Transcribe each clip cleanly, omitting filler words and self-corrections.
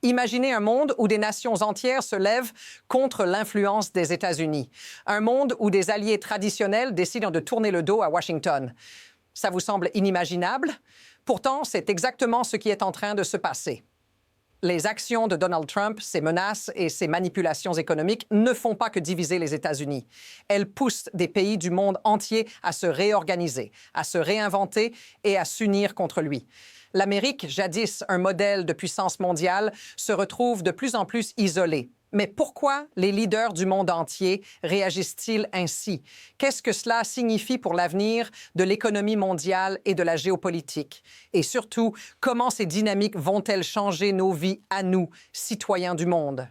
Imaginez un monde où des nations entières se lèvent contre l'influence des États-Unis. Un monde où des alliés traditionnels décident de tourner le dos à Washington. Ça vous semble inimaginable? Pourtant, c'est exactement ce qui est en train de se passer. Les actions de Donald Trump, ses menaces et ses manipulations économiques ne font pas que diviser les États-Unis. Elles poussent des pays du monde entier à se réorganiser, à se réinventer et à s'unir contre lui. L'Amérique, jadis un modèle de puissance mondiale, se retrouve de plus en plus isolée. Mais pourquoi les leaders du monde entier réagissent-ils ainsi? Qu'est-ce que cela signifie pour l'avenir de l'économie mondiale et de la géopolitique? Et surtout, comment ces dynamiques vont-elles changer nos vies à nous, citoyens du monde?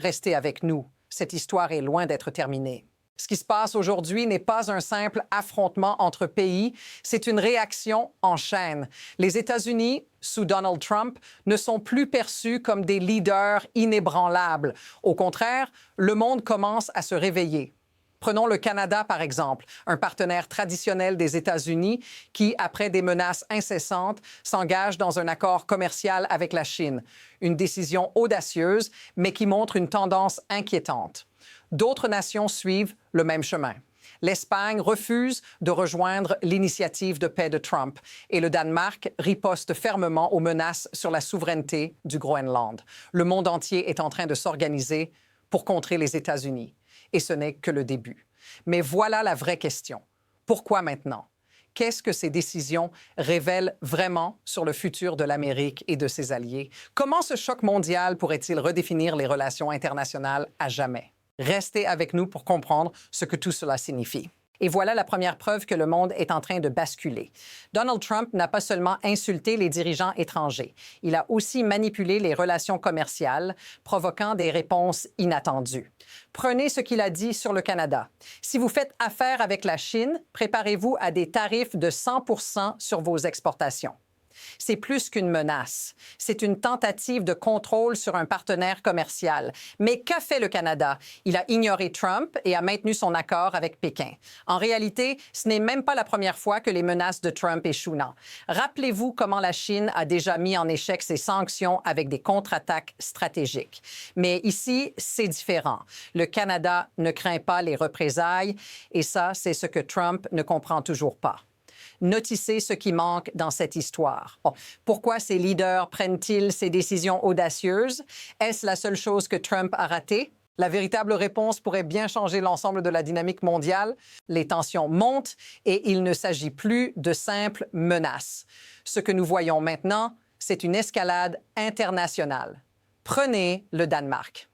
Restez avec nous. Cette histoire est loin d'être terminée. Ce qui se passe aujourd'hui n'est pas un simple affrontement entre pays, c'est une réaction en chaîne. Les États-Unis, sous Donald Trump, ne sont plus perçus comme des leaders inébranlables. Au contraire, le monde commence à se réveiller. Prenons le Canada, par exemple, un partenaire traditionnel des États-Unis qui, après des menaces incessantes, s'engage dans un accord commercial avec la Chine. Une décision audacieuse, mais qui montre une tendance inquiétante. D'autres nations suivent le même chemin. L'Espagne refuse de rejoindre l'initiative de paix de Trump et le Danemark riposte fermement aux menaces sur la souveraineté du Groenland. Le monde entier est en train de s'organiser pour contrer les États-Unis. Et ce n'est que le début. Mais voilà la vraie question. Pourquoi maintenant? Qu'est-ce que ces décisions révèlent vraiment sur le futur de l'Amérique et de ses alliés? Comment ce choc mondial pourrait-il redéfinir les relations internationales à jamais? Restez avec nous pour comprendre ce que tout cela signifie. Et voilà la première preuve que le monde est en train de basculer. Donald Trump n'a pas seulement insulté les dirigeants étrangers, il a aussi manipulé les relations commerciales, provoquant des réponses inattendues. Prenez ce qu'il a dit sur le Canada. Si vous faites affaire avec la Chine, préparez-vous à des tarifs de 100% sur vos exportations. C'est plus qu'une menace. C'est une tentative de contrôle sur un partenaire commercial. Mais qu'a fait le Canada? Il a ignoré Trump et a maintenu son accord avec Pékin. En réalité, ce n'est même pas la première fois que les menaces de Trump échouent. Rappelez-vous comment la Chine a déjà mis en échec ses sanctions avec des contre-attaques stratégiques. Mais ici, c'est différent. Le Canada ne craint pas les représailles et ça, c'est ce que Trump ne comprend toujours pas. Notissez ce qui manque dans cette histoire. Pourquoi ces leaders prennent-ils ces décisions audacieuses? Est-ce la seule chose que Trump a ratée? La véritable réponse pourrait bien changer l'ensemble de la dynamique mondiale. Les tensions montent et il ne s'agit plus de simples menaces. Ce que nous voyons maintenant, c'est une escalade internationale. Prenez le Danemark.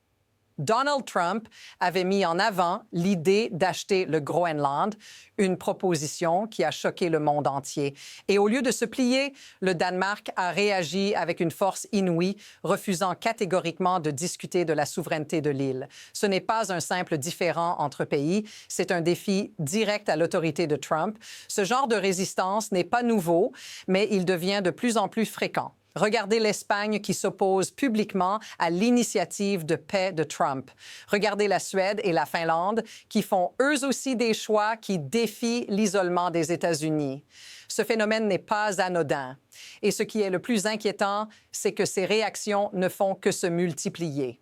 Donald Trump avait mis en avant l'idée d'acheter le Groenland, une proposition qui a choqué le monde entier. Et au lieu de se plier, le Danemark a réagi avec une force inouïe, refusant catégoriquement de discuter de la souveraineté de l'île. Ce n'est pas un simple différend entre pays, c'est un défi direct à l'autorité de Trump. Ce genre de résistance n'est pas nouveau, mais il devient de plus en plus fréquent. Regardez l'Espagne qui s'oppose publiquement à l'initiative de paix de Trump. Regardez la Suède et la Finlande qui font eux aussi des choix qui défient l'isolement des États-Unis. Ce phénomène n'est pas anodin. Et ce qui est le plus inquiétant, c'est que ces réactions ne font que se multiplier.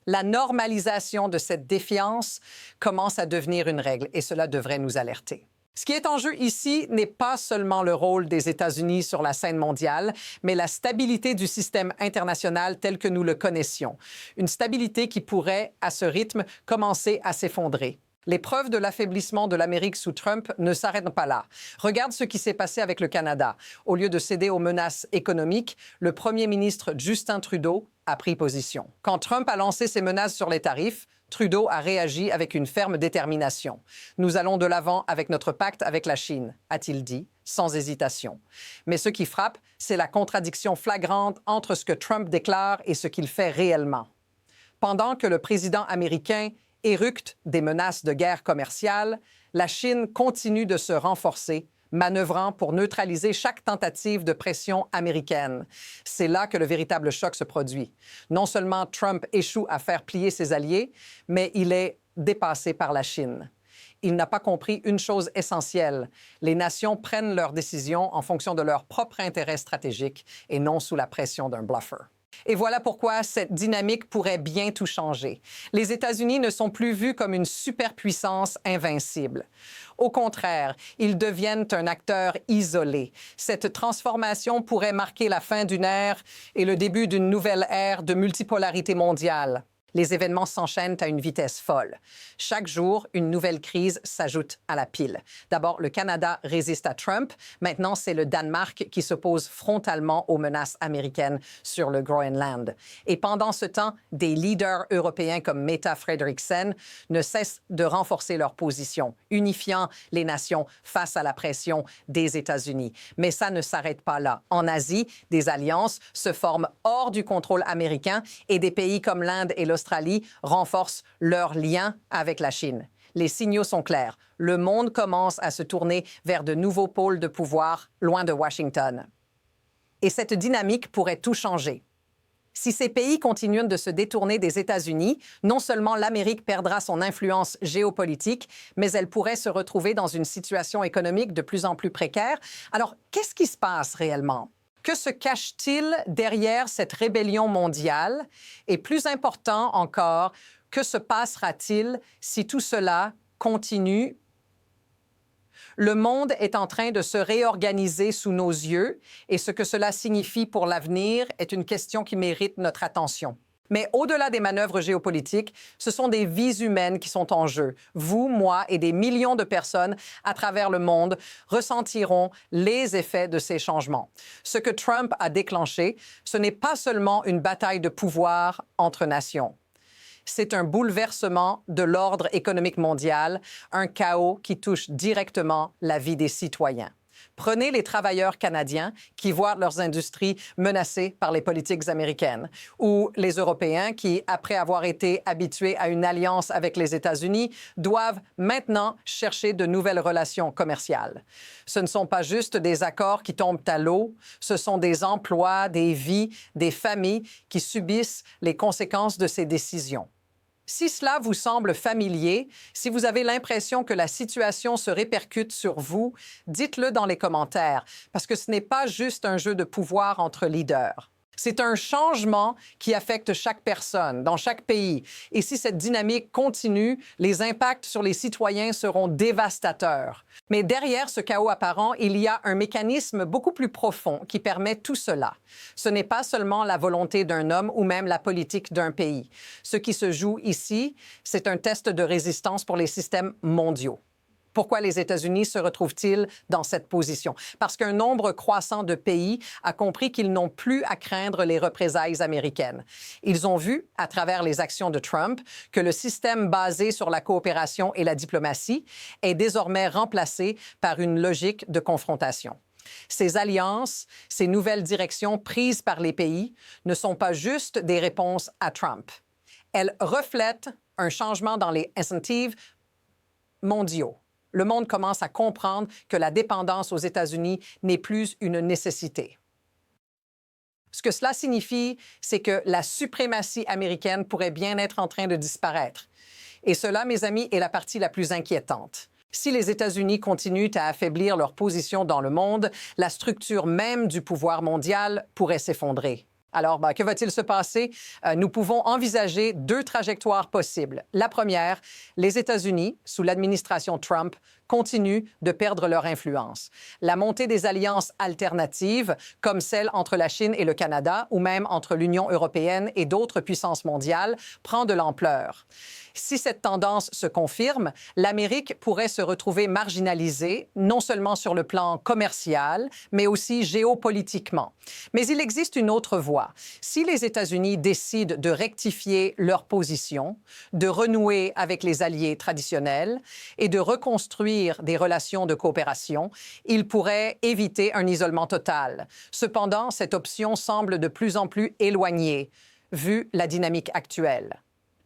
La normalisation de cette défiance commence à devenir une règle et cela devrait nous alerter. Ce qui est en jeu ici n'est pas seulement le rôle des États-Unis sur la scène mondiale, mais la stabilité du système international tel que nous le connaissions. Une stabilité qui pourrait, à ce rythme, commencer à s'effondrer. Les preuves de l'affaiblissement de l'Amérique sous Trump ne s'arrêtent pas là. Regarde ce qui s'est passé avec le Canada. Au lieu de céder aux menaces économiques, le premier ministre Justin Trudeau a pris position. Quand Trump a lancé ses menaces sur les tarifs, Trudeau a réagi avec une ferme détermination. « Nous allons de l'avant avec notre pacte avec la Chine », a-t-il dit, sans hésitation. Mais ce qui frappe, c'est la contradiction flagrante entre ce que Trump déclare et ce qu'il fait réellement. Pendant que le président américain éructe des menaces de guerre commerciale, la Chine continue de se renforcer, manœuvrant pour neutraliser chaque tentative de pression américaine. C'est là que le véritable choc se produit. Non seulement Trump échoue à faire plier ses alliés, mais il est dépassé par la Chine. Il n'a pas compris une chose essentielle. Les nations prennent leurs décisions en fonction de leur propre intérêt stratégique et non sous la pression d'un bluffer. Et voilà pourquoi cette dynamique pourrait bien tout changer. Les États-Unis ne sont plus vus comme une superpuissance invincible. Au contraire, ils deviennent un acteur isolé. Cette transformation pourrait marquer la fin d'une ère et le début d'une nouvelle ère de multipolarité mondiale. Les événements s'enchaînent à une vitesse folle. Chaque jour, une nouvelle crise s'ajoute à la pile. D'abord, le Canada résiste à Trump. Maintenant, c'est le Danemark qui s'oppose frontalement aux menaces américaines sur le Groenland. Et pendant ce temps, des leaders européens comme Mette Frederiksen ne cessent de renforcer leur position, unifiant les nations face à la pression des États-Unis. Mais ça ne s'arrête pas là. En Asie, des alliances se forment hors du contrôle américain et des pays comme l'Inde et l'Australie renforcent leurs liens avec la Chine. Les signaux sont clairs. Le monde commence à se tourner vers de nouveaux pôles de pouvoir loin de Washington. Et cette dynamique pourrait tout changer. Si ces pays continuent de se détourner des États-Unis, non seulement l'Amérique perdra son influence géopolitique, mais elle pourrait se retrouver dans une situation économique de plus en plus précaire. Alors, qu'est-ce qui se passe réellement? Que se cache-t-il derrière cette rébellion mondiale? Et plus important encore, que se passera-t-il si tout cela continue? Le monde est en train de se réorganiser sous nos yeux et ce que cela signifie pour l'avenir est une question qui mérite notre attention. Mais au-delà des manœuvres géopolitiques, ce sont des vies humaines qui sont en jeu. Vous, moi et des millions de personnes à travers le monde ressentiront les effets de ces changements. Ce que Trump a déclenché, ce n'est pas seulement une bataille de pouvoir entre nations. C'est un bouleversement de l'ordre économique mondial, un chaos qui touche directement la vie des citoyens. Prenez les travailleurs canadiens qui voient leurs industries menacées par les politiques américaines, ou les Européens qui, après avoir été habitués à une alliance avec les États-Unis, doivent maintenant chercher de nouvelles relations commerciales. Ce ne sont pas juste des accords qui tombent à l'eau, ce sont des emplois, des vies, des familles qui subissent les conséquences de ces décisions. Si cela vous semble familier, si vous avez l'impression que la situation se répercute sur vous, dites-le dans les commentaires, parce que ce n'est pas juste un jeu de pouvoir entre leaders. C'est un changement qui affecte chaque personne, dans chaque pays. Et si cette dynamique continue, les impacts sur les citoyens seront dévastateurs. Mais derrière ce chaos apparent, il y a un mécanisme beaucoup plus profond qui permet tout cela. Ce n'est pas seulement la volonté d'un homme ou même la politique d'un pays. Ce qui se joue ici, c'est un test de résistance pour les systèmes mondiaux. Pourquoi les États-Unis se retrouvent-ils dans cette position? Parce qu'un nombre croissant de pays a compris qu'ils n'ont plus à craindre les représailles américaines. Ils ont vu, à travers les actions de Trump, que le système basé sur la coopération et la diplomatie est désormais remplacé par une logique de confrontation. Ces alliances, ces nouvelles directions prises par les pays ne sont pas juste des réponses à Trump. Elles reflètent un changement dans les incentives mondiaux. Le monde commence à comprendre que la dépendance aux États-Unis n'est plus une nécessité. Ce que cela signifie, c'est que la suprématie américaine pourrait bien être en train de disparaître. Et cela, mes amis, est la partie la plus inquiétante. Si les États-Unis continuent à affaiblir leur position dans le monde, la structure même du pouvoir mondial pourrait s'effondrer. Alors, que va-t-il se passer? Nous pouvons envisager deux trajectoires possibles. La première, les États-Unis, sous l'administration Trump, continuent de perdre leur influence. La montée des alliances alternatives, comme celle entre la Chine et le Canada, ou même entre l'Union européenne et d'autres puissances mondiales, prend de l'ampleur. Si cette tendance se confirme, l'Amérique pourrait se retrouver marginalisée, non seulement sur le plan commercial, mais aussi géopolitiquement. Mais il existe une autre voie. Si les États-Unis décident de rectifier leur position, de renouer avec les alliés traditionnels et de reconstruire des relations de coopération, ils pourraient éviter un isolement total. Cependant, cette option semble de plus en plus éloignée, vu la dynamique actuelle.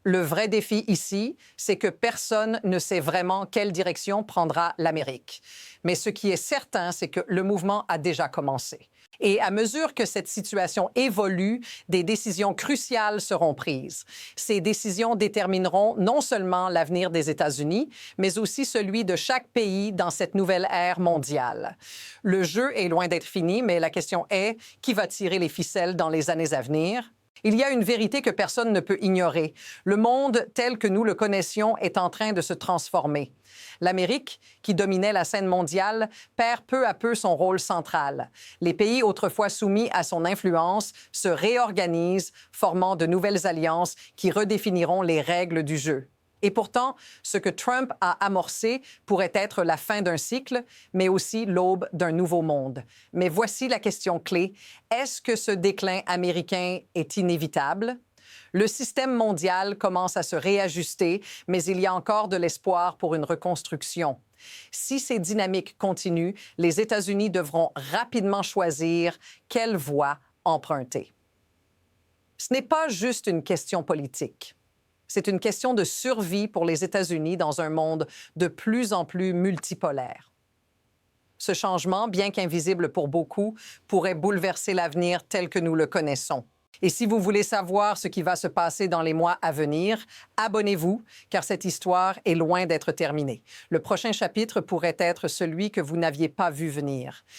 Le vrai défi ici, c'est que personne ne sait vraiment quelle direction prendra l'Amérique. Mais ce qui est certain, c'est que le mouvement a déjà commencé. Et à mesure que cette situation évolue, des décisions cruciales seront prises. Ces décisions détermineront non seulement l'avenir des États-Unis, mais aussi celui de chaque pays dans cette nouvelle ère mondiale. Le jeu est loin d'être fini, mais la question est, qui va tirer les ficelles dans les années à venir? Il y a une vérité que personne ne peut ignorer. Le monde tel que nous le connaissions est en train de se transformer. L'Amérique, qui dominait la scène mondiale, perd peu à peu son rôle central. Les pays autrefois soumis à son influence se réorganisent, formant de nouvelles alliances qui redéfiniront les règles du jeu. Et pourtant, ce que Trump a amorcé pourrait être la fin d'un cycle, mais aussi l'aube d'un nouveau monde. Mais voici la question clé. Est-ce que ce déclin américain est inévitable? Le système mondial commence à se réajuster, mais il y a encore de l'espoir pour une reconstruction. Si ces dynamiques continuent, les États-Unis devront rapidement choisir quelle voie emprunter. Ce n'est pas juste une question politique. C'est une question de survie pour les États-Unis dans un monde de plus en plus multipolaire. Ce changement, bien qu'invisible pour beaucoup, pourrait bouleverser l'avenir tel que nous le connaissons. Et si vous voulez savoir ce qui va se passer dans les mois à venir, abonnez-vous, car cette histoire est loin d'être terminée. Le prochain chapitre pourrait être celui que vous n'aviez pas vu venir.